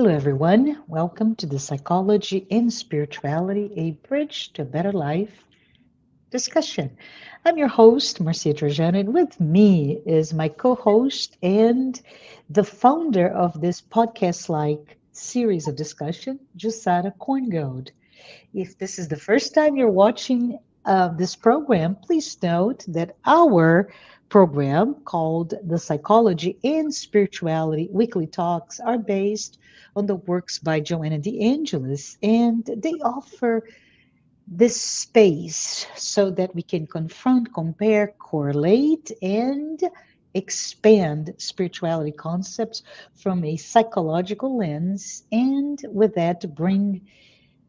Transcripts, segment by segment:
Hello, everyone. Welcome to the Psychology and Spirituality, a Bridge to a Better Life discussion. I'm your host, Marcia Trajano, and with me is my co host and the founder of this podcast like series of discussion, Jussara Korngold. If this is the first time you're watching this program, please note that our program called the Psychology and Spirituality Weekly Talks are based on the works by Joanna de Angelis, and they offer this space so that we can confront, compare, correlate, and expand spirituality concepts from a psychological lens, and with that, bring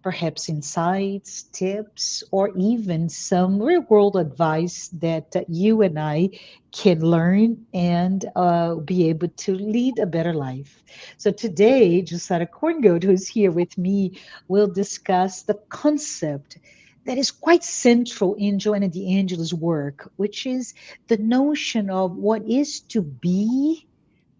perhaps insights, tips, or even some real world advice that you and I can learn and be able to lead a better life. So today, Jussara Korngold, who's here with me, will discuss the concept that is quite central in Joanna de Angelis' work, which is the notion of what is to be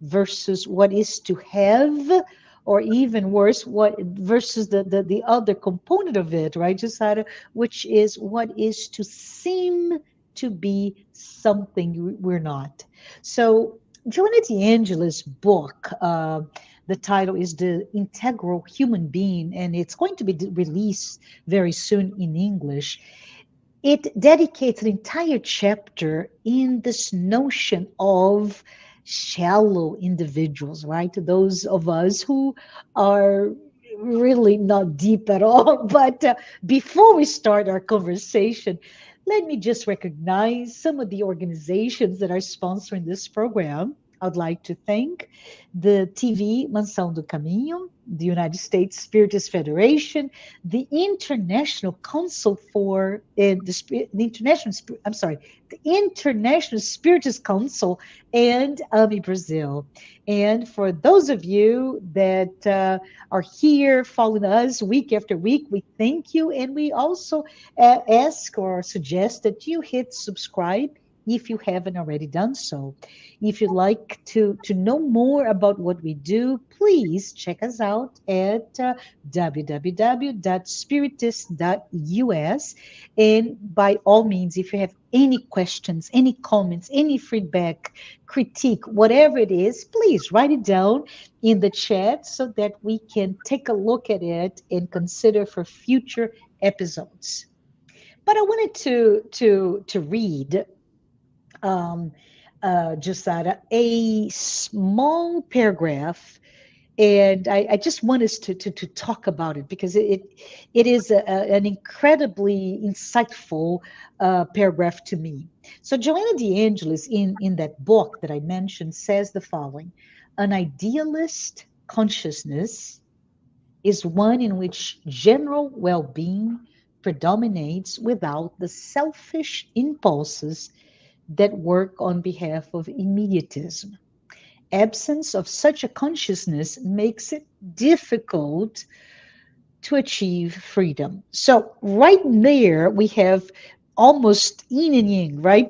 versus what is to have, or even worse, what versus the other component of it, right, Josiah, which is what is to seem to be something we're not. So Joanna de Angelis' book, the title is The Integral Human Being, and it's going to be released very soon in English. It dedicates an entire chapter in this notion of shallow individuals, right? Those of us who are really not deep at all. But before we start our conversation, let me just recognize some of the organizations that are sponsoring this program. I'd like to thank the TV Mansão do Caminho, the United States Spiritist Federation, the International Council for the International, I'm sorry, the International Spiritist Council, and AMI Brazil. And for those of you that are here following us week after week, we thank you, and we also ask or suggest that you hit subscribe if you haven't already done so. If you'd like to know more about what we do, please check us out at www.spiritist.us. And by all means, if you have any questions, any comments, any feedback, critique, whatever it is, please write it down in the chat so that we can take a look at it and consider for future episodes. But I wanted to read um, Josada, a small paragraph, and I just want us to talk about it because it is an incredibly insightful paragraph to me. So Joanna de Angelis, in that book that I mentioned, says the following: an idealist consciousness is one in which general well-being predominates without the selfish impulses that work on behalf of immediatism. Absence of such a consciousness makes it difficult to achieve freedom. So, right there, we have almost yin and yang, right?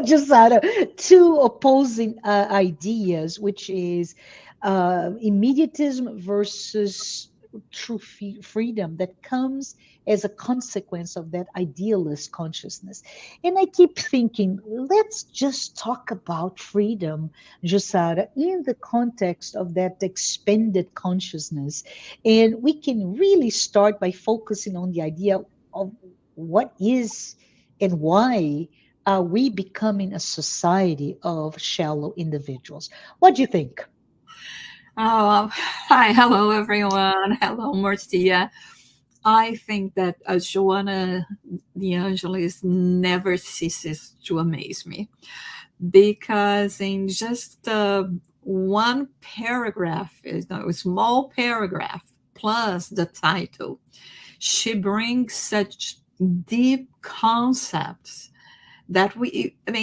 Just out of two opposing ideas, which is immediatism versus true freedom that comes as a consequence of that idealist consciousness. And I keep thinking, let's just talk about freedom, Josara, in the context of that expanded consciousness. And we can really start by focusing on the idea of what is and why are we becoming a society of shallow individuals. What do you think? Oh, hi, hello everyone. Hello, Marcia. I think that Joanna de Angelis never ceases to amaze me because in just one paragraph, a small paragraph plus the title, she brings such deep concepts that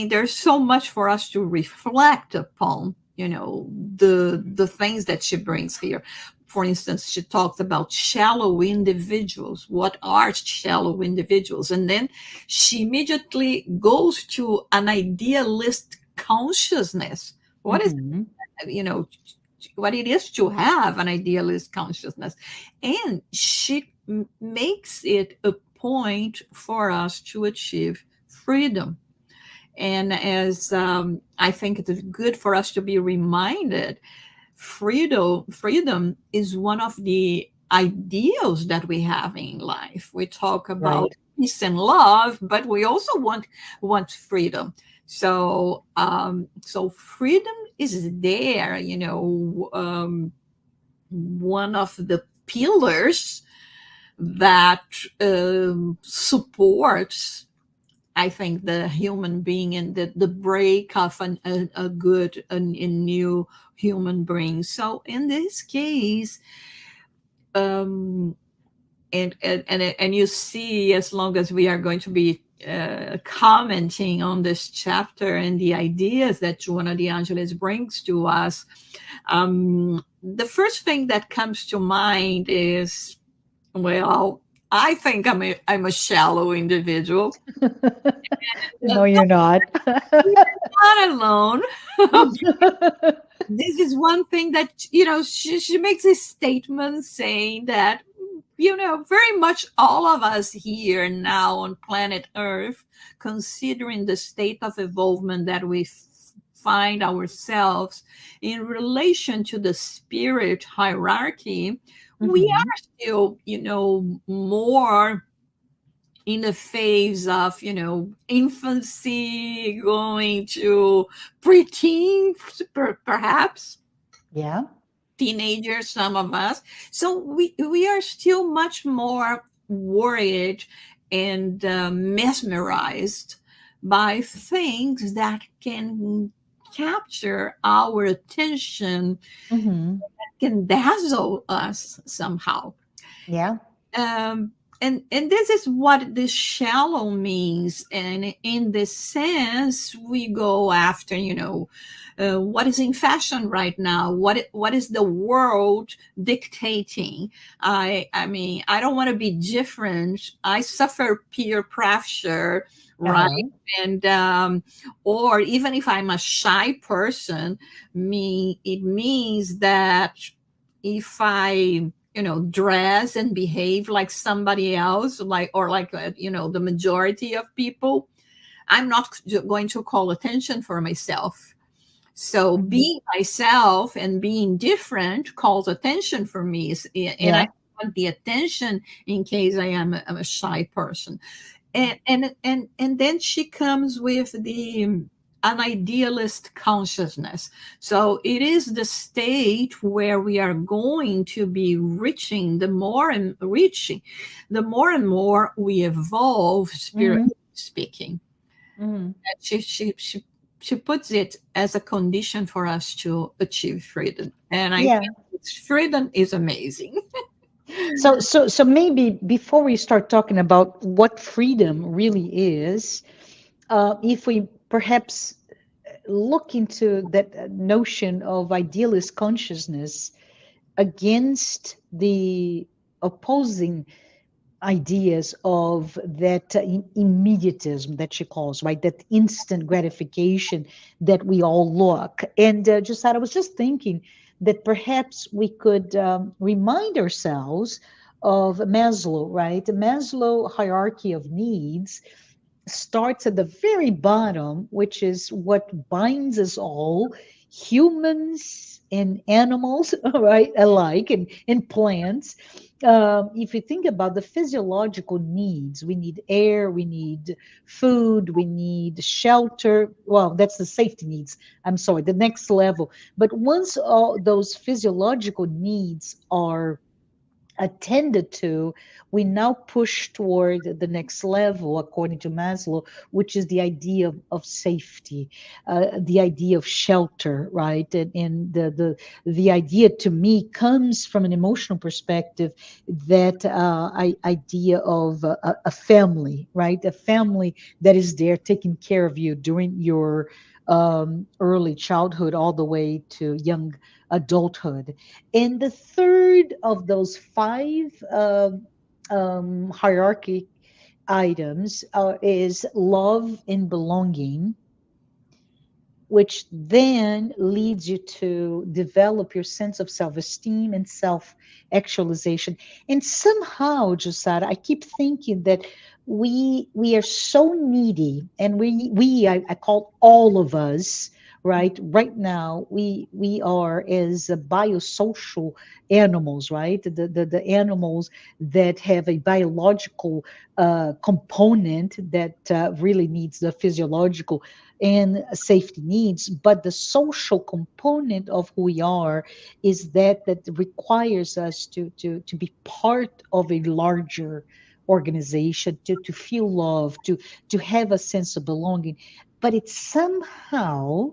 there's so much for us to reflect upon, the things that she brings here. For instance, she talks about shallow individuals. What are shallow individuals? And then she immediately goes to an idealist consciousness. What is, Mm-hmm. you know what it is to have an idealist consciousness. And she makes it a point for us to achieve freedom. And as I think it is good for us to be reminded, freedom is one of the ideals that we have in life. We talk about Right. peace and love, but we also want freedom. So so freedom is there, one of the pillars that supports, I think, the human being and the break of a good and a new human brain. So in this case, um, and you see, as long as we are going to be commenting on this chapter and the ideas that Joanna de Angelis brings to us, the first thing that comes to mind is, well, I think I'm a shallow individual. No, you're not. Not alone. This is one thing that, she makes a statement saying that, very much all of us here now on planet Earth, considering the state of evolvement that we find ourselves in relation to the spirit hierarchy, we Hmm. are still, more in the phase of, infancy, going to preteen, perhaps Yeah. teenagers, some of us. So we are still much more worried and mesmerized by things that can capture our attention, Hmm. can dazzle us somehow. Yeah. um, and this is what this shallow means. And in this sense, we go after, what is in fashion right now, what is the world dictating. I mean, I don't want to be different. I suffer peer pressure, right? Uh-huh. And or even if I'm a shy person, it means that if I, dress and behave like somebody else, like, or like, the majority of people, I'm not going to call attention for myself. So Hmm. being myself and being different calls attention for me. And I Yeah. want the attention in case I'm a shy person. And then she comes with the an idealist consciousness. So it is the state where we are going to be the more and more we evolve, Hmm. spiritually speaking. Hmm. She puts it as a condition for us to achieve freedom, and I Yeah. think freedom is amazing. So maybe before we start talking about what freedom really is, if we perhaps look into that notion of idealist consciousness against the opposing ideas of that immediatism that she calls, right? That instant gratification that we all look. And just that I was just thinking that perhaps we could remind ourselves of Maslow, right? The Maslow hierarchy of needs starts at the very bottom, which is what binds us all, humans and animals, right, alike, and plants. If you think about the physiological needs, we need air, we need food, we need shelter. Well, that's the safety needs. I'm sorry, the next level. But once all those physiological needs are attended to, we now push toward the next level, according to Maslow, which is the idea of safety, the idea of shelter, right? And the idea to me comes from an emotional perspective, that idea of a family, right? A family that is there taking care of you during your early childhood all the way to young adulthood. And the third of those five hierarchy items is love and belonging. which then leads you to develop your sense of self-esteem and self-actualization. And somehow, Jussara, I keep thinking that we are so needy, and I call all of us, right now we are as biosocial animals, right? The animals that have a biological component that really needs the physiological and safety needs, but the social component of who we are is that requires us to be part of a larger organization, to feel love, to have a sense of belonging. But it's somehow,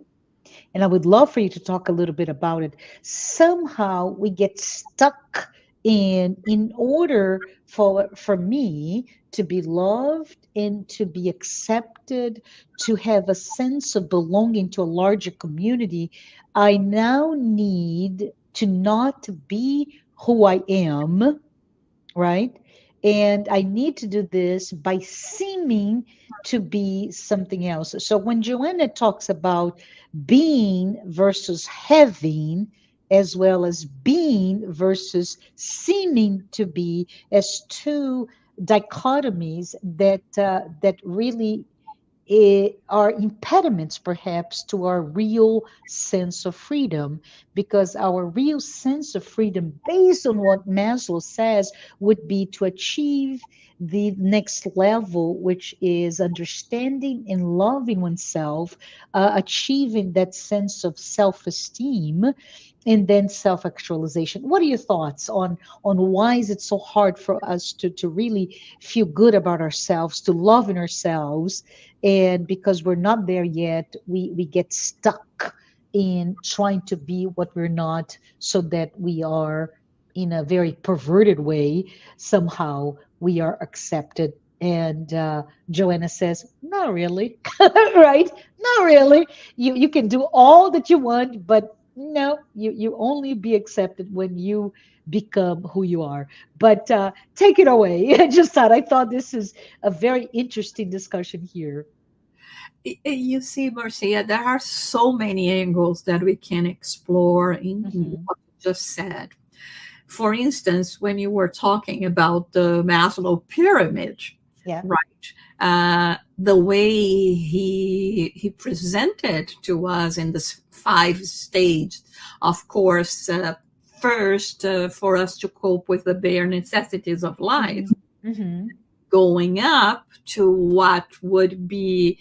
and I would love for you to talk a little bit about it. Somehow we get stuck in order for me to be loved and to be accepted, to have a sense of belonging to a larger community. I now need to not be who I am, right? And I need to do this by seeming to be something else. So when Joanna talks about being versus having, as well as being versus seeming to be, as two dichotomies that really are impediments perhaps to our real sense of freedom, because our real sense of freedom, based on what Maslow says, would be to achieve the next level, which is understanding and loving oneself, achieving that sense of self-esteem, and then self-actualization. What are your thoughts on why is it so hard for us to really feel good about ourselves, to love in ourselves? And because we're not there yet, we get stuck in trying to be what we're not, so that we are, in a very perverted way, somehow we are accepted. And Joanna says, not really. Right? Not really. You can do all that you want, but no, you only be accepted when you become who you are. But take it away. I thought this is a very interesting discussion here. You see, Marcia, there are so many angles that we can explore in Hmm. what you just said. For instance, when you were talking about the Maslow pyramid, Yeah. right? The way he presented to us in this five stage, of course, first for us to cope with the bare necessities of life, Hmm. Hmm. going up to what would be,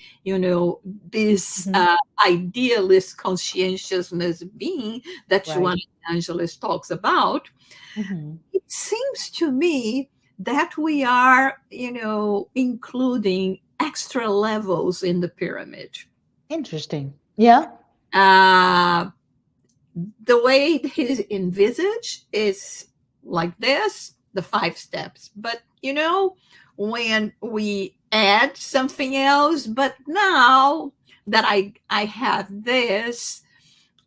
this Hmm. idealist conscientiousness being that Right. Joanna de Angelis talks about. Hmm. It seems to me that we are, including extra levels in the pyramid. Interesting. Yeah. Uh, the way he envisaged is like this, the five steps. But, when we add something else, but now that I have this,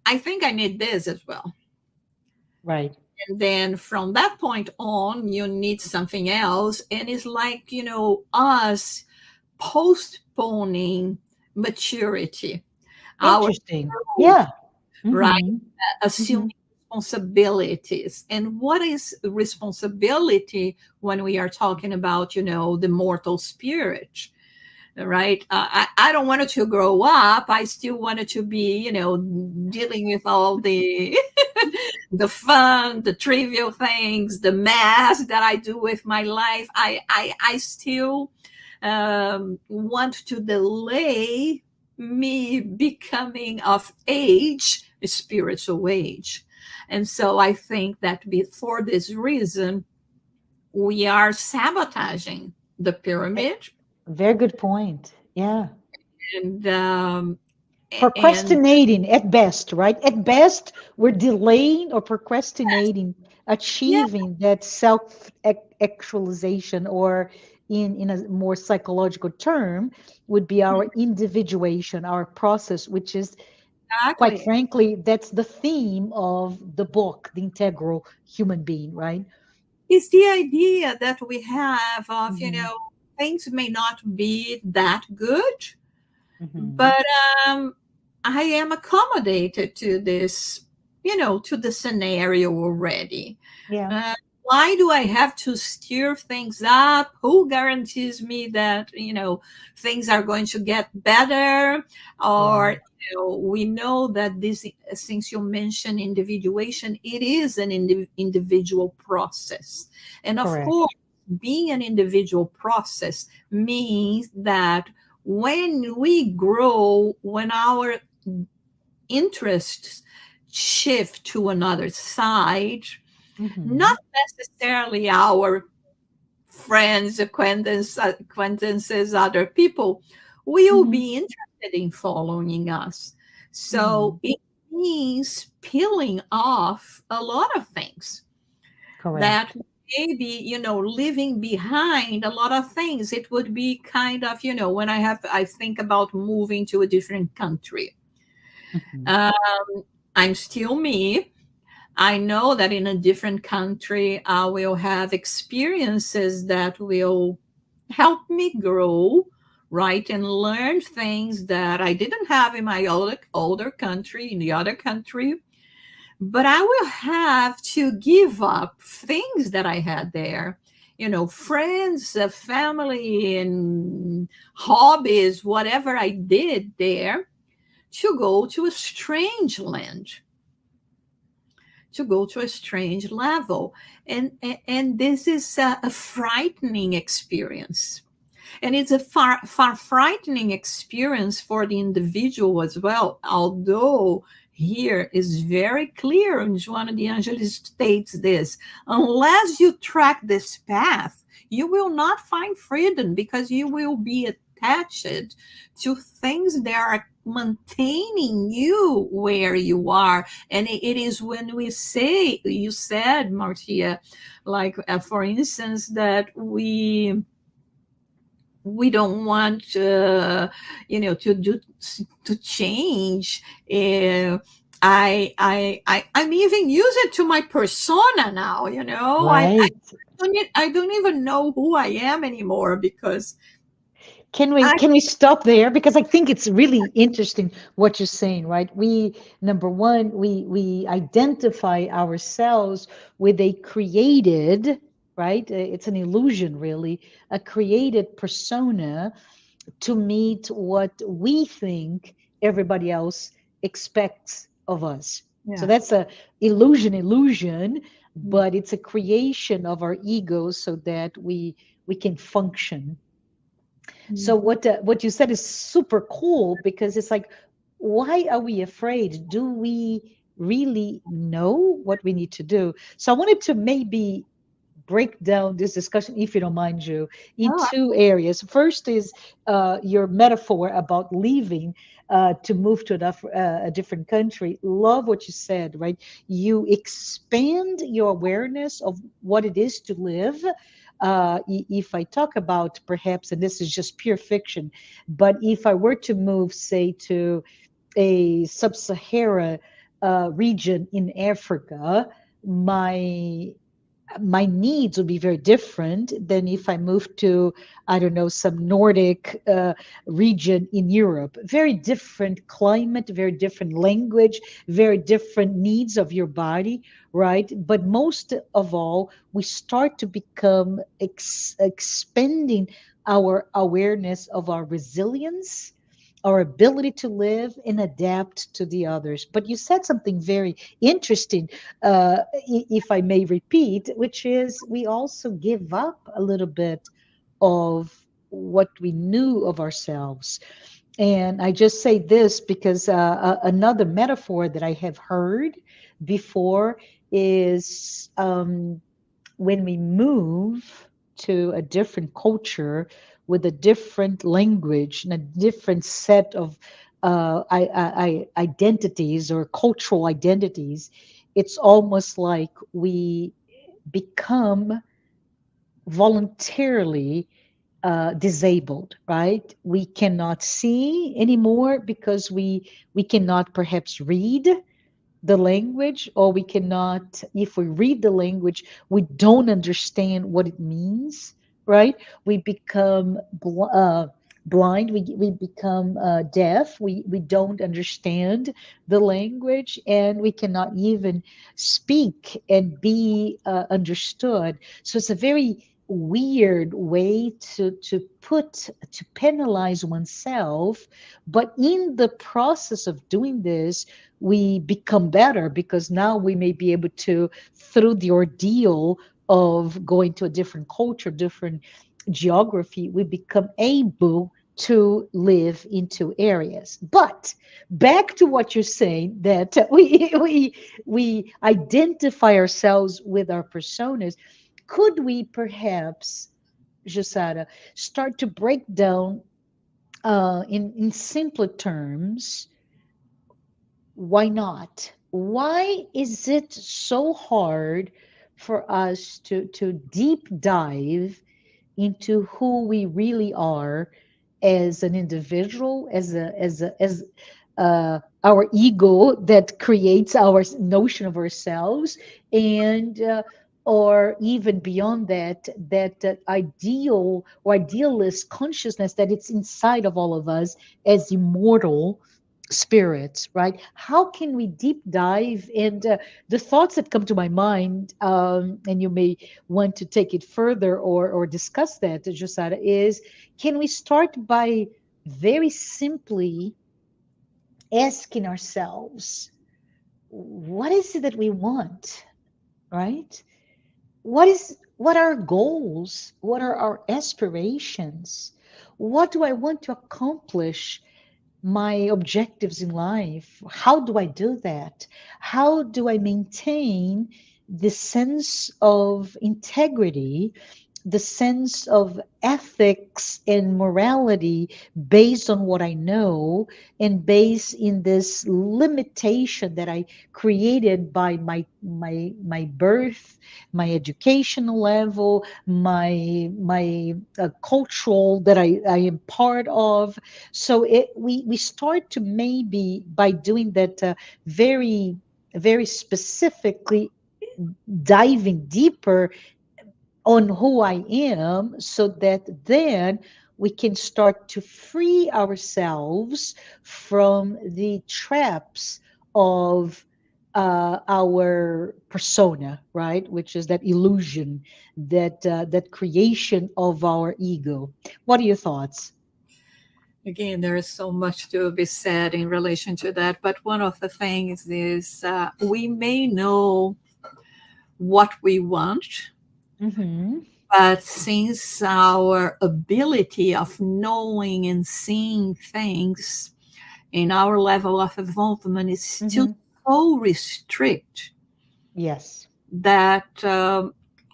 I think I need this as well. Right. And then from that point on, you need something else. And it's like, us postponing maturity, our Interesting. growth, Yeah. right? Hmm. Assuming Hmm. responsibilities. And what is responsibility when we are talking about, the mortal spirit? Right? I don't want it to grow up. I still want it to be, dealing with all the the fun, the trivial things, the mess that I do with my life. I still want to delay me becoming of age, spiritual age. And so I think that for this reason, we are sabotaging the pyramid. Very good point. Yeah. And and Procrastinating at best, right? At best, we're delaying or procrastinating yeah, achieving that self actualization, or in a more psychological term, would be our individuation, our process, which is, quite exactly. frankly, that's the theme of the book, The Integral Human Being, right? It's the idea that we have of, Hmm. things may not be that good, Hmm. but um, I am accommodated to this, to the scenario already. Yeah. Uh, why do I have to stir things up? Who guarantees me that, things are going to get better? Or, Right. we know that this, since you mentioned individuation, it is an individual process. And of course, Correct. being an individual process means that when we grow, when our interests shift to another side, Hmm. not necessarily our friends, acquaintances, other people will Hmm. be interested in following us. So Hmm. it means peeling off a lot of things that Correct. maybe, leaving behind a lot of things. It would be kind of, when I think about moving to a different country. Hmm. Um, I'm still me. I know that in a different country, I will have experiences that will help me grow, right, and learn things that I didn't have in my older country, in the other country. But I will have to give up things that I had there. Friends, family, and hobbies, whatever I did there, to go to a strange land, to go to a strange level. And this is a frightening experience. And it's a far frightening experience for the individual as well, although here is very clear, and Joanna de Angelis states this: unless you track this path, you will not find freedom, because you will be attached to things that are maintaining you where you are. And it is when we say, you said, Marcia, like, for instance, that we don't want to change. I'm even use it to my persona now. Right. I don't even know who I am anymore, because Can we I can we stop there? Because I think it's really interesting what you're saying, right? We number one, we identify ourselves with a created, right? It's an illusion, really, a created persona to meet what we think everybody else expects of us. So yeah. that's a illusion, but it's a creation of our egos so that we can function. So Mhm. what you said is super cool because it's like, why are we afraid? Do we really know what we need to do? So I wanted to maybe break down this discussion, if you don't mind, you, in Oh, two areas. First is your metaphor about leaving to move to a different country. Love what you said, right? You expand your awareness of what it is to live. If I talk about perhaps, and this is just pure fiction, but if I were to move, say, to a sub-Sahara region in Africa, my my needs would be very different than if I moved to, I don't know, some Nordic region in Europe. Very different climate, very different language, very different needs of your body, right? But most of all, we start to become expanding our awareness of our resilience, our ability to live and adapt to the others. But you said something very interesting, if I may repeat, which is we also give up a little bit of what we knew of ourselves. And I just say this because another metaphor that I have heard before is when we move to a different culture with a different language and a different set of identities or cultural identities, it's almost like we become voluntarily disabled, right? We cannot see anymore because we cannot perhaps read the language, or we cannot, if we read the language, we don't understand what it means, right? We become blind, we become deaf, we don't understand the language, and we cannot even speak and be understood. So it's a very weird way to penalize oneself, but in the process of doing this, we become better because now we may be able to, through the ordeal of going to a different culture, different geography, we become able to live into areas. But back to what you're saying, that we identify ourselves with our personas. Could we perhaps, Jussara, start to break down in simpler terms? Why not? Why is it so hard for us to deep dive into who we really are as an individual, as our ego that creates our notion of ourselves, and or even beyond that, that ideal or idealist consciousness that it's inside of all of us as immortal spirits, right? How can we deep dive? And the thoughts that come to my mind, and you may want to take it further or discuss that, Josada, is can we start by very simply asking ourselves, what is it that we want, right? What are our goals? What are our aspirations? What do I want to accomplish my objectives in life? How do I do that? How do I maintain the sense of integrity, the sense of ethics and morality based on what I know and based in this limitation that I created by my birth, my educational level, my cultural that I am part of. So we start to, maybe by doing that, very specifically diving deeper on who I am, so that then we can start to free ourselves from the traps of our persona, right? Which is that illusion, that creation of our ego. What are your thoughts? Again, there is so much to be said in relation to that. But one of the things is we may know what we want, Mm-hmm. but since our ability of knowing and seeing things in our level of involvement is still Mm-hmm. so restrict Yes. that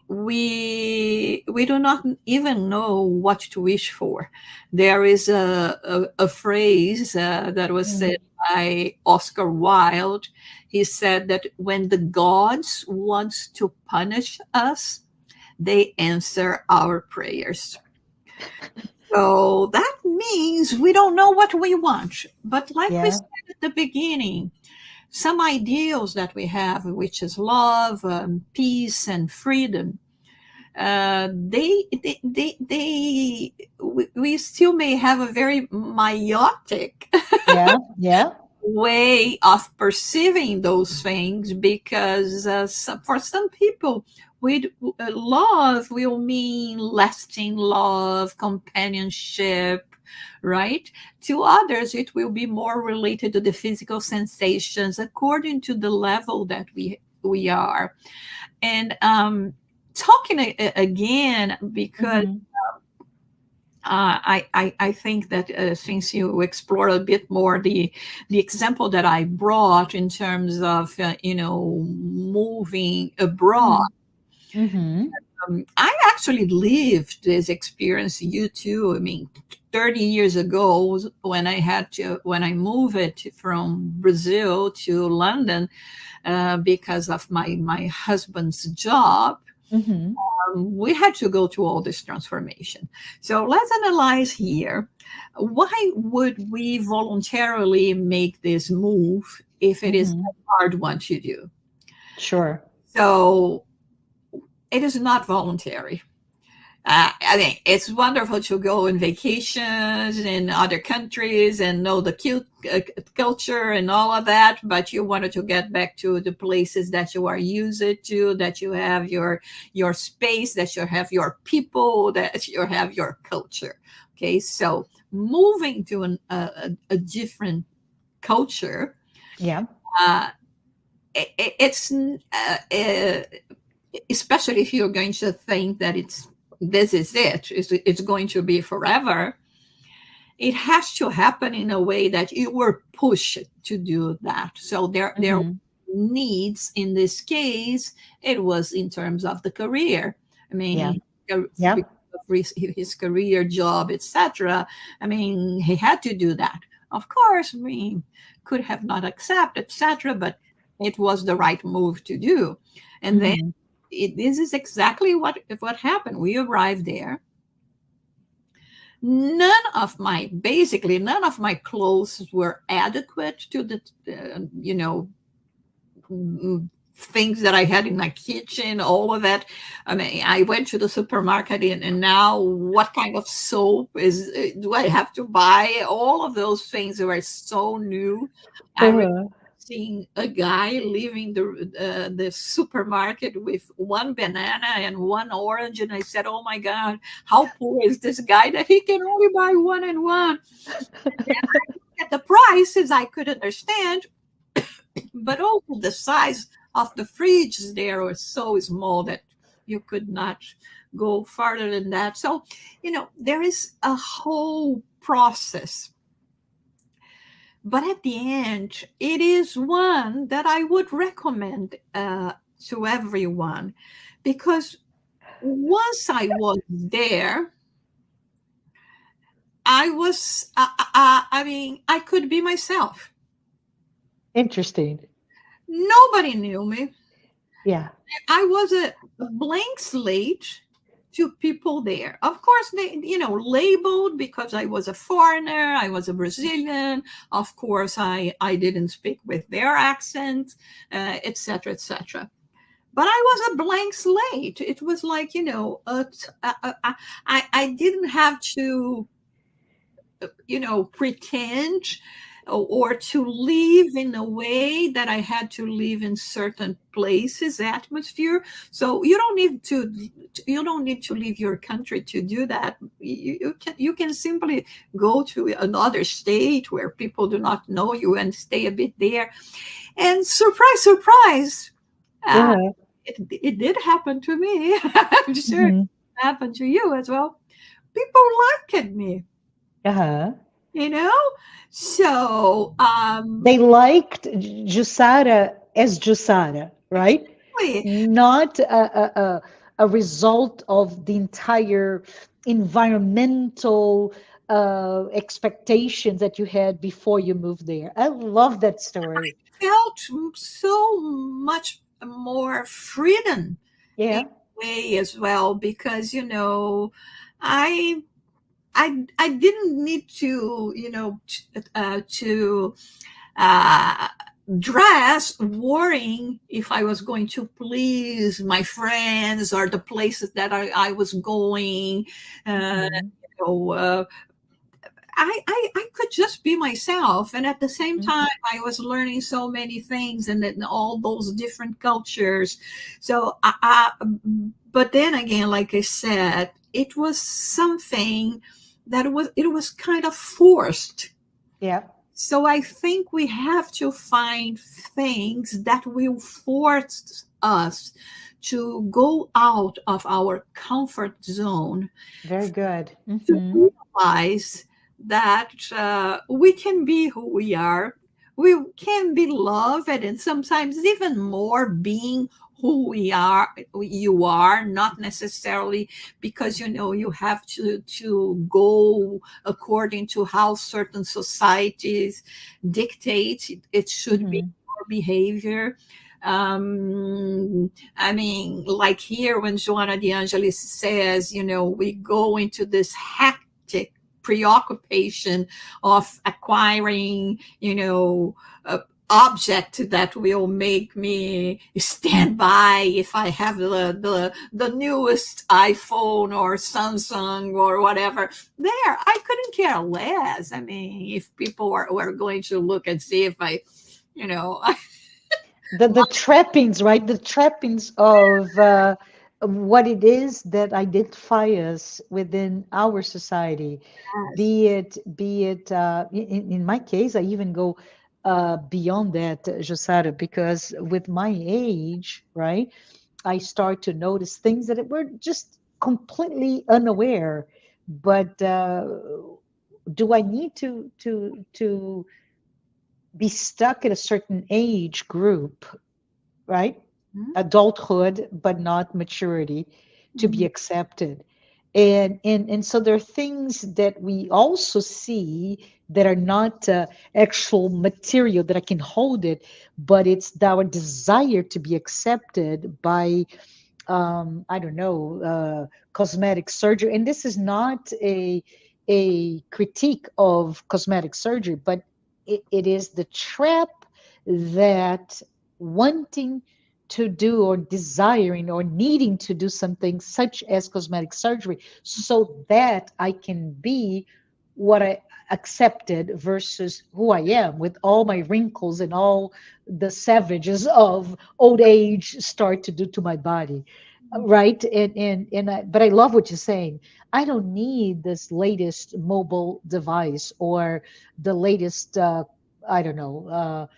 we do not even know what to wish for. There is a phrase that was said Mm-hmm. by Oscar Wilde. He said that when the gods want to punish us, they answer our prayers. So that means we don't know what we want. But like we Yeah. said at the beginning, some ideals that we have, which is love, peace, and freedom, we still may have a very myopic Yeah. Yeah. way of perceiving those things because for some people, love will mean lasting love, companionship, right? To others, it will be more related to the physical sensations according to the level that we are. And talking again, because Mm-hmm. I think that since you explore a bit more the example that I brought in terms of moving abroad, Mm-hmm. I actually lived this experience. You too. I mean, 30 years ago when I moved it from Brazil to London because of my husband's job. Mm-hmm. We had to go through all this transformation. So let's analyze here. Why would we voluntarily make this move if it is Mm-hmm. a hard one to do? Sure. So it is not voluntary. I mean, it's wonderful to go on vacations in other countries and know the cute culture and all of that, but you wanted to get back to the places that you are used to, that you have your space, that you have your people, that you have your culture. Okay, so moving to a different culture, Yeah. uh, it's especially if you're going to think that this is it's going to be forever. It has to happen in a way that you were pushed to do that. So there Mm-hmm. needs in this case, it was in terms of the career. I Yeah. mean, Yeah. because of his career, job, etc. I mean, he had to do that. Of course, I mean, could have not accepted, etc. But it was the right move to do. And then Mm-hmm. this is exactly what happened. We arrived there. None of my clothes were adequate to the things that I had in my kitchen, all of that. I mean, I went to the supermarket, and now what kind of soap is do I have to buy? All of those things were so new. I remember Uh-huh. seeing a guy leaving the supermarket with one banana and one orange, and I said, "Oh my God, how poor is this guy that he can only buy one and one?" At the prices, I could understand, but also the size of the fridge there was so small that you could not go farther than that. So, there is a whole process. But at the end, it is one that I would recommend to everyone, because once I was there, I mean, I could be myself. Interesting. Nobody knew me. Yeah. I was a blank slate to people there. Of course, they, labeled because I was a foreigner, I was a Brazilian. Of course, I didn't speak with their accent, etc., etc. But I was a blank slate. It was like, I didn't have to, pretend or to live in a way that I had to live in certain places, atmosphere. So you don't need to leave your country to do that. You can simply go to another state where people do not know you and stay a bit there. And surprise, surprise, uh, Uh-huh. it did happen to me. I'm sure it Mm-hmm. happened to you as well. People look at me, Uh-huh. you know so They liked Jussara as Jussara, right? exactly. Not a result of the entire environmental expectations that you had before you moved there. I love that story. Felt so much more freedom in Yeah. a way as well, because I I didn't need to to uh, dress worrying if I was going to please my friends or the places that I was going. Uh, Mm-hmm. you know, uh, I could just be myself. And at the same time, I was learning so many things and then all those different cultures. So, but then again, like I said, it was something that it was kind of forced. Yeah. So I think we have to find things that will force us to go out of our comfort zone, Very good. to Mm-hmm. realize that we can be who we are. We can be loved, and sometimes even more being who you are, not necessarily because you have to go according to how certain societies dictate it should be Mm-hmm. your behavior. I mean, like here when Joanna de Angelis says, we go into this hectic preoccupation of acquiring, object that will make me stand by if I have the newest iPhone or Samsung or whatever. There, I couldn't care less. I mean, if people were going to look and see if I, you know, The trappings, right? The trappings of what it is that identify us within our society. yes. Be it in my case, I even go beyond that, Josara, because with my age, right, I start to notice things that were just completely unaware. But do I need to be stuck at a certain age group, right? Adulthood, but not maturity, to be Mhm. accepted. And so there are things that we also see that are not actual material that I can hold it, but it's our desire to be accepted by I don't know, cosmetic surgery. And this is not a critique of cosmetic surgery, but it is the trap that wanting to do or desiring or needing to do something such as cosmetic surgery so that I can be what I accepted versus who I am with all my wrinkles and all the savages of old age start to do to my body, right? But I love what you're saying. I don't need this latest mobile device or the latest I don't know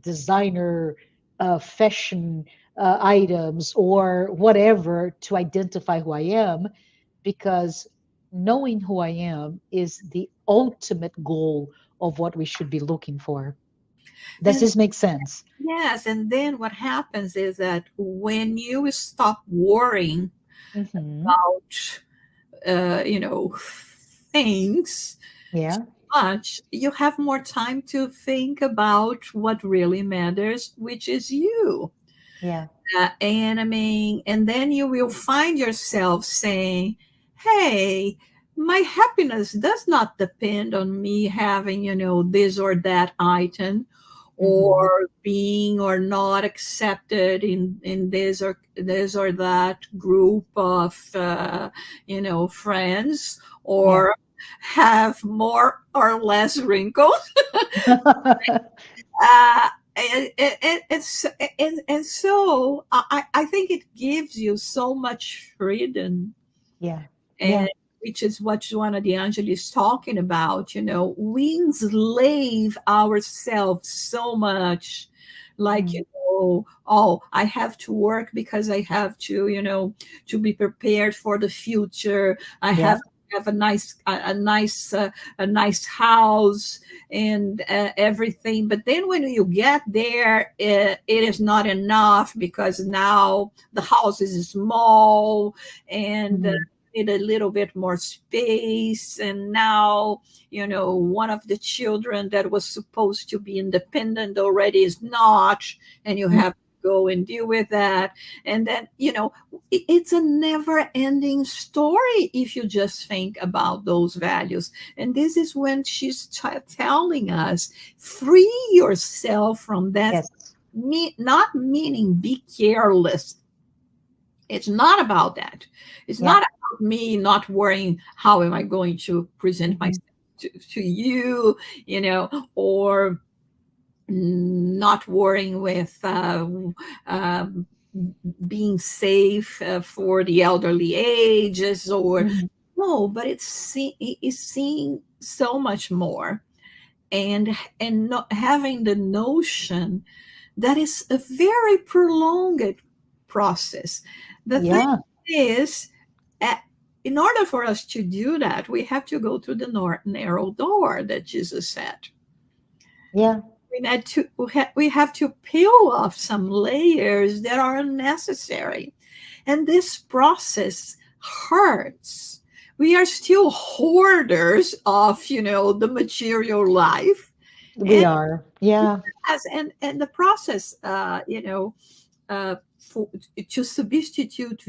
designer fashion items or whatever to identify who I am, because knowing who I am is the ultimate goal of what we should be looking for. Does And this make sense? yes, and then what happens is that when you stop worrying Mm-hmm. about, things Yeah, much, you have more time to think about what really matters, which is you. yeah. And I mean, and then you will find yourself saying, hey, my happiness does not depend on me having, this or that item, Mm-hmm. or being or not accepted in this or that group of, friends, Yeah. or have more or less wrinkles. And so I think it gives you so much freedom, Yeah, and yeah. which is what Joanna de Angelis is talking about. We enslave ourselves so much, like, Mm. oh, I have to work because I have to, to be prepared for the future. I Yeah. have to have a nice house and everything. But then when you get there, it is not enough, because now the house is small, and Mhm. need a little bit more space. And now, one of the children that was supposed to be independent already is not, and you Mm. have to go and deal with that. And then, it's a never ending story if you just think about those values. And this is when she's telling us, free yourself from that. Yes. Not meaning be careless. It's not about that. It's Yeah. not about me not worrying how am I going to present Mhm. myself to you, or not worrying with um, being safe for the elderly ages, or Mhm. no, but it's seeing so much more, and not having the notion that is a very prolonged process. The thing Yeah. is, a- in order for us to do that, we have to go through the narrow door that Jesus said. Yeah. We have to peel off some layers that are unnecessary. And this process hurts. We are still hoarders of, the material life. We And are. Yeah. and the process, for, to substitute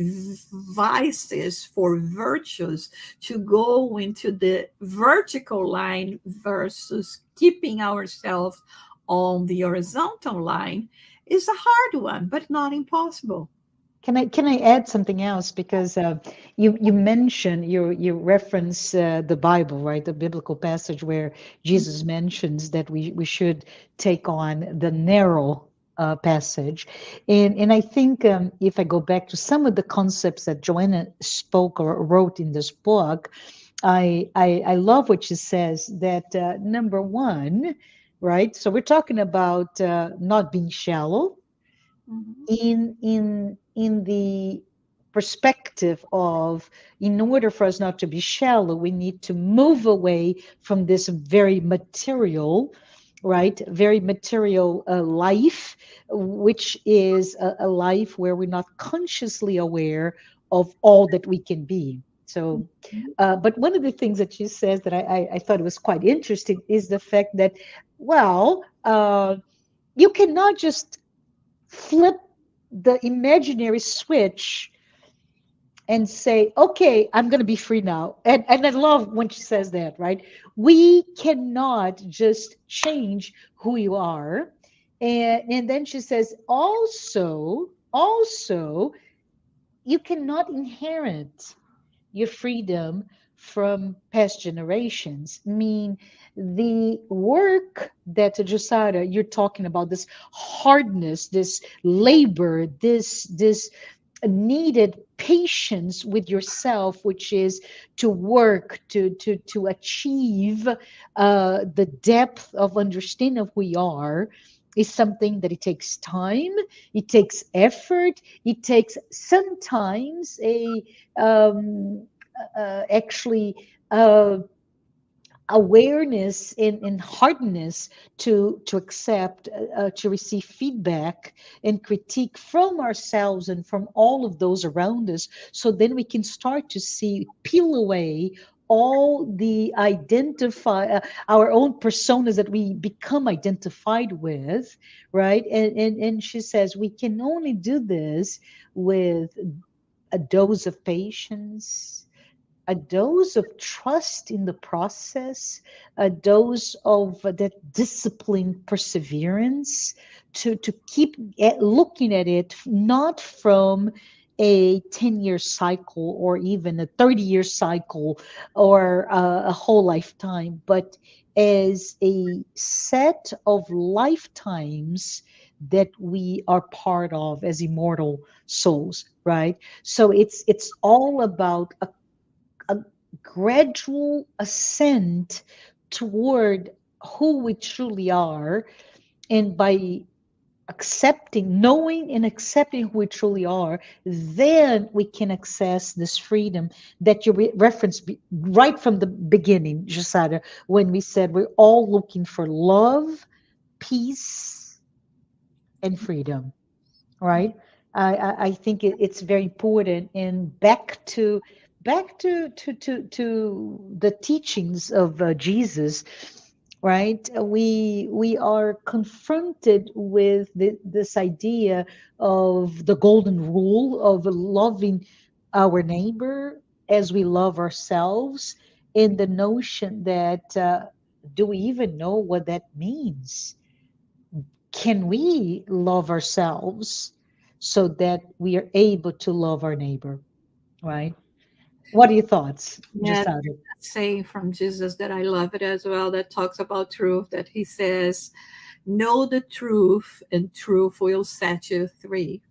vices for virtues, to go into the vertical line versus keeping ourselves on the horizontal line, is a hard one, but not impossible. Can I add something else? Because you mentioned you reference the Bible, right? The biblical passage where Jesus mentions that we should take on the narrow passage, and I think if I go back to some of the concepts that Joanna spoke or wrote in this book, I love what she says that number one, right? So we're talking about not being shallow Mhm. in the perspective of, in order for us not to be shallow, we need to move away from this very material, right, very material life, which is a life where we're not consciously aware of all that we can be. So but one of the things that she says that I thought was quite interesting is the fact that, well, you cannot just flip the imaginary switch and say, okay, I'm going to be free now. And I love when she says that, right? We cannot just change who you are. And then she says, also, you cannot inherit your freedom from past generations. I mean, the work that Jussara, you're talking about, this hardness, this labor, this needed patience with yourself, which is to work to achieve the depth of understanding of who we are, is something that it takes time, it takes effort, it takes sometimes a um, actually awareness and hardness to accept, to receive feedback and critique from ourselves and from all of those around us, so then we can start to see, peel away all the identify our own personas that we become identified with, right? And she says we can only do this with a dose of patience, a dose of trust in the process, a dose of that disciplined perseverance to keep looking at it, not from a 10-year cycle or even a 30-year cycle or a whole lifetime, but as a set of lifetimes that we are part of as immortal souls, right? So it's all about a gradual ascent toward who we truly are. And by accepting, knowing and accepting who we truly are, then we can access this freedom that you referenced right from the beginning, Jusada, when we said we're all looking for love, peace, and freedom, right? I think it's very important. And back to the teachings of Jesus, right? We are confronted with this idea of the golden rule of loving our neighbor as we love ourselves, and the notion that do we even know what that means? Can we love ourselves so that we are able to love our neighbor, right? What are your thoughts, Yeah, just out of saying from Jesus that I love it as well, that talks about truth, that he says, know the truth and truth will set you free.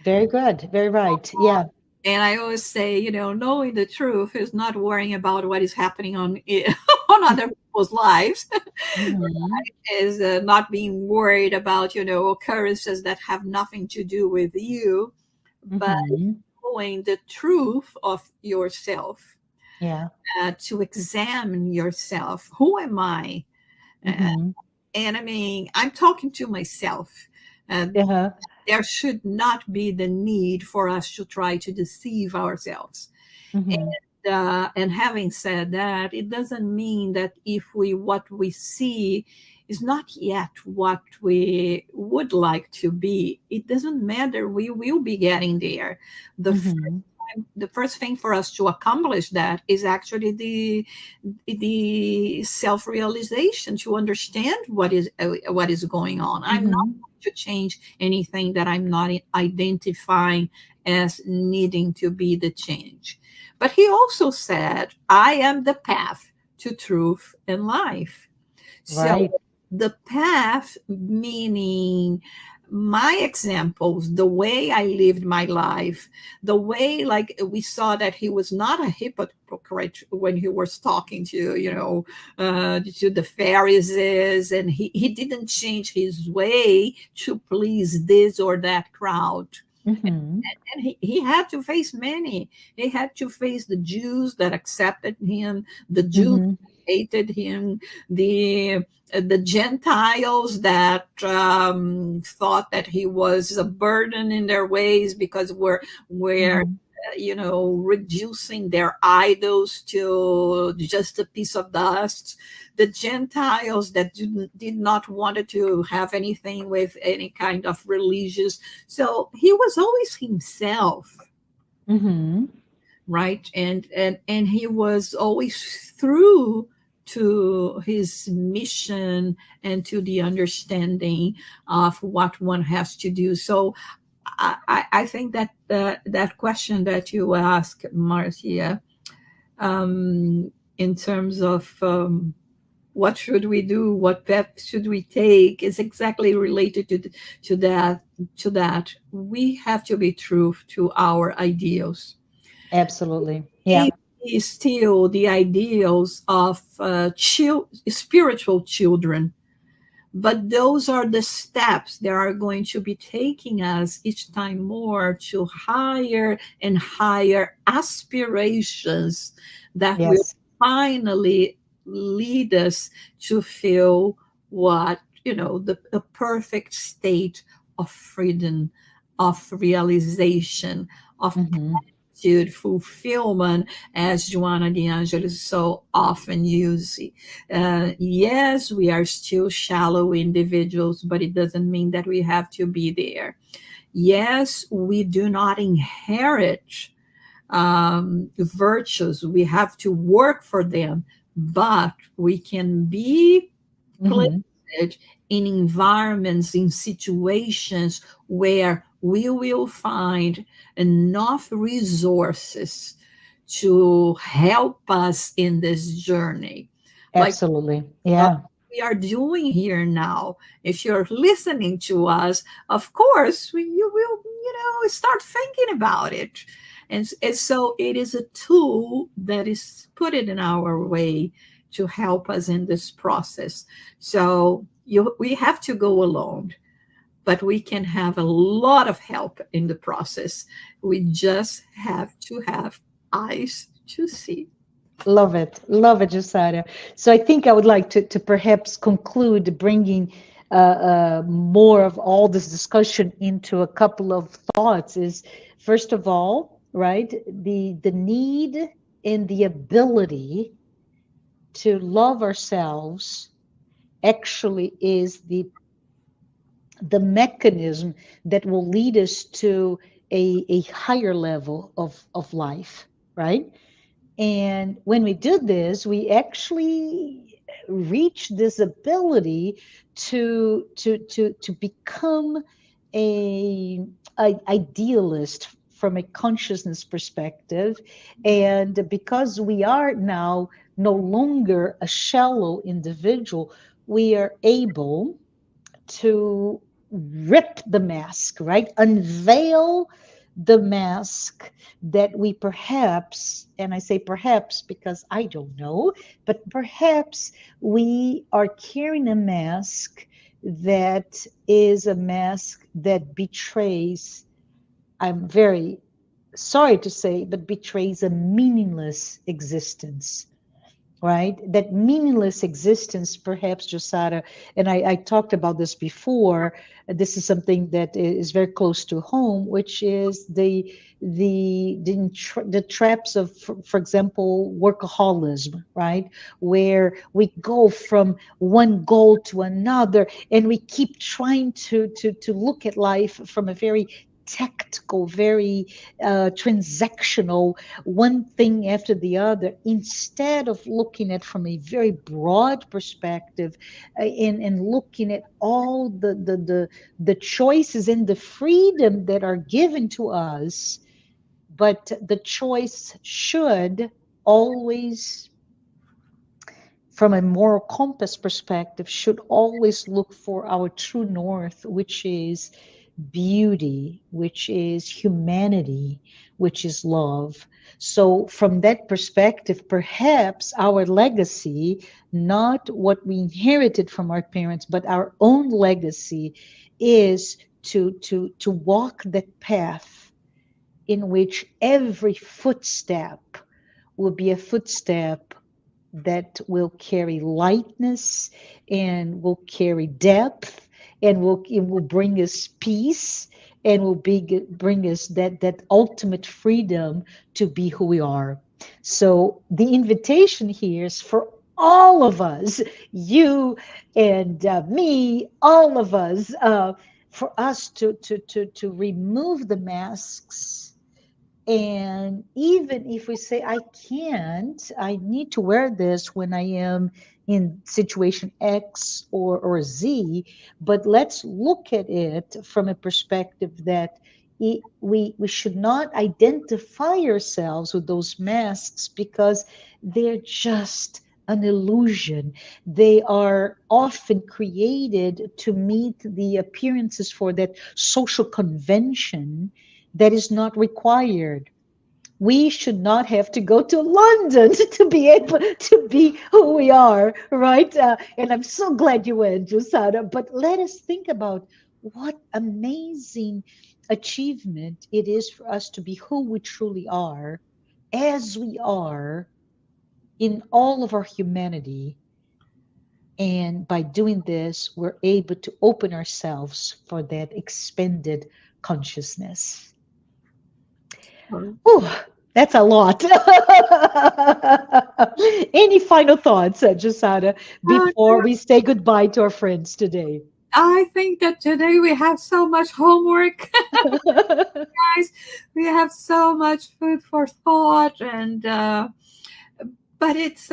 very good, very right, yeah. And I always say, knowing the truth is not worrying about what is happening on on other people's lives. Hmm. Is not being worried about, occurrences that have nothing to do with you, but Hmm. knowing the truth of yourself, Yeah. to examine yourself. Who am I? Uh, Hmm. and I mean, I'm talking to myself. Uh, Uh-huh. there should not be the need for us to try to deceive ourselves. Hmm. And having said that, it doesn't mean that if we what we see is not yet what we would like to be. It doesn't matter. We will be getting there. The Mm-hmm. the first thing for us to accomplish that is actually the self realization, to understand what is going on. I'm not Mm-hmm. going to change anything that I'm not identifying as needing to be the change. But he also said, I am the path to truth and life. So Right. the path, meaning my examples, the way I lived my life, the way, like we saw that he was not a hypocrite when he was talking to, to the Pharisees, and he didn't change his way to please this or that crowd. Mm-hmm. And he had to face many. He had to face the Jews that accepted him, the Jews Mm-hmm. hated him, the Gentiles that thought that he was a burden in their ways because we're Mm-hmm. reducing their idols to just a piece of dust. The Gentiles that did not wanted to have anything with any kind of religious. So he was always himself, Mm-hmm. right? And he was always through to his mission and to the understanding of what one has to do. So I think that that question that you asked, Marcia, in terms of what should we do, what path should we take, is exactly related to that. To that, we have to be true to our ideals. Absolutely. Maybe Yeah. still the ideals of spiritual children, but those are the steps that are going to be taking us each time more to higher and higher aspirations that will Yes. finally lead us to feel what, the perfect state of freedom, of realization, of Mm-hmm. fulfillment, as Joanna de Angelis so often uses. Yes, we are still shallow individuals, but it doesn't mean that we have to be there. Yes, we do not inherit virtues, we have to work for them, but we can be placed Mm-hmm. in environments, in situations where we will find enough resources to help us in this journey. Like Absolutely. uh, Yeah. we are doing here now. If you're listening to us, of course, you will, start thinking about it. And so it is a tool that is put it in our way to help us in this process. So we have to go alone, but we can have a lot of help in the process. We just have to have eyes to see. Love it. Love it, Jussara. So I think I would like to perhaps conclude bringing more of all this discussion into a couple of thoughts is, first of all, right, the need and the ability to love ourselves actually is the mechanism that will lead us to a higher level of life, right? And when we do this, we actually reach this ability to become a, a idealist from a consciousness perspective. And because we are now no longer a shallow individual, we are able to rip the mask, right? Unveil the mask that we perhaps, and I say perhaps because I don't know, but perhaps we are carrying a mask that is a mask that betrays, I'm very sorry to say, but betrays a meaningless existence. right? That meaningless existence, perhaps, Josara, and I talked about this before. This is something that is very close to home, which is the traps of, for example, workaholism, right? Where we go from one goal to another, and we keep trying to look at life from a very tactical, very transactional, one thing after the other, instead of looking at from a very broad perspective, and looking at all the choices and the freedom that are given to us. But the choice should always, from a moral compass perspective, should always look for our true north, which is beauty, which is humanity, which is love. So, from that perspective, perhaps our legacy, not what we inherited from our parents, but our own legacy, is to walk that path in which every footstep will be a footstep that will carry lightness and will carry depth, and it will bring us peace, and bring us that ultimate freedom to be who we are. So the invitation here is for all of us, you and me, all of us, for us to remove the masks. And even if we say, I can't, I need to wear this when I am in situation X or Z, but let's look at it from a perspective that we should not identify ourselves with those masks, because they're just an illusion. They are often created to meet the appearances for that social convention that is not required. We should not have to go to London to be able to be who we are, right? And I'm so glad you went, Jussara. But let us think about what amazing achievement it is for us to be who we truly are, as we are in all of our humanity. And by doing this, we're able to open ourselves for that expanded consciousness. Whew, that's a lot. Any final thoughts, Jasada, Uh, before we say goodbye to our friends today? I think that today we have so much homework, guys. We have so much food for thought, and but it's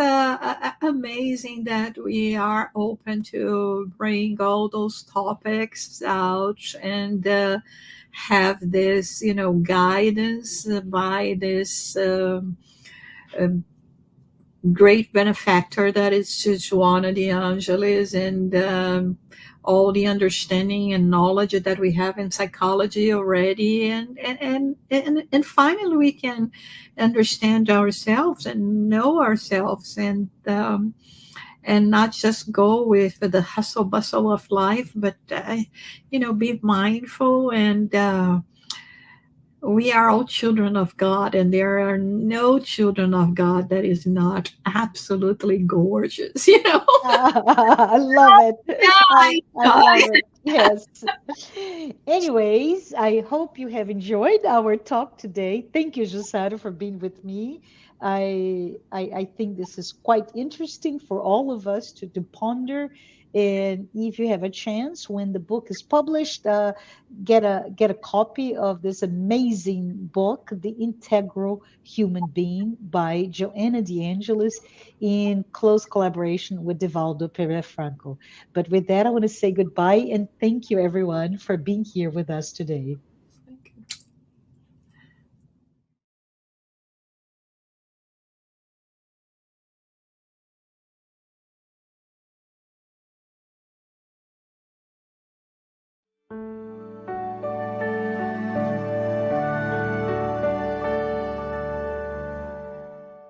amazing that we are open to bring all those topics out and have this, guidance by this great benefactor that is Joanna de Angelis, and all the understanding and knowledge that we have in psychology already, and finally we can understand ourselves and know ourselves, and not just go with the hustle bustle of life, but be mindful, and we are all children of God, and there are no children of God that is not absolutely gorgeous, I love it. I I know. love it. Yes. Anyways, I hope you have enjoyed our talk today. Thank you, Josara, for being with me. I think this is quite interesting for all of us to ponder. And if you have a chance, when the book is published, get a copy of this amazing book, The Integral Human Being by Joanna de Angelis, in close collaboration with Divaldo Pereira Franco. But with that, I want to say goodbye and thank you, everyone, for being here with us today.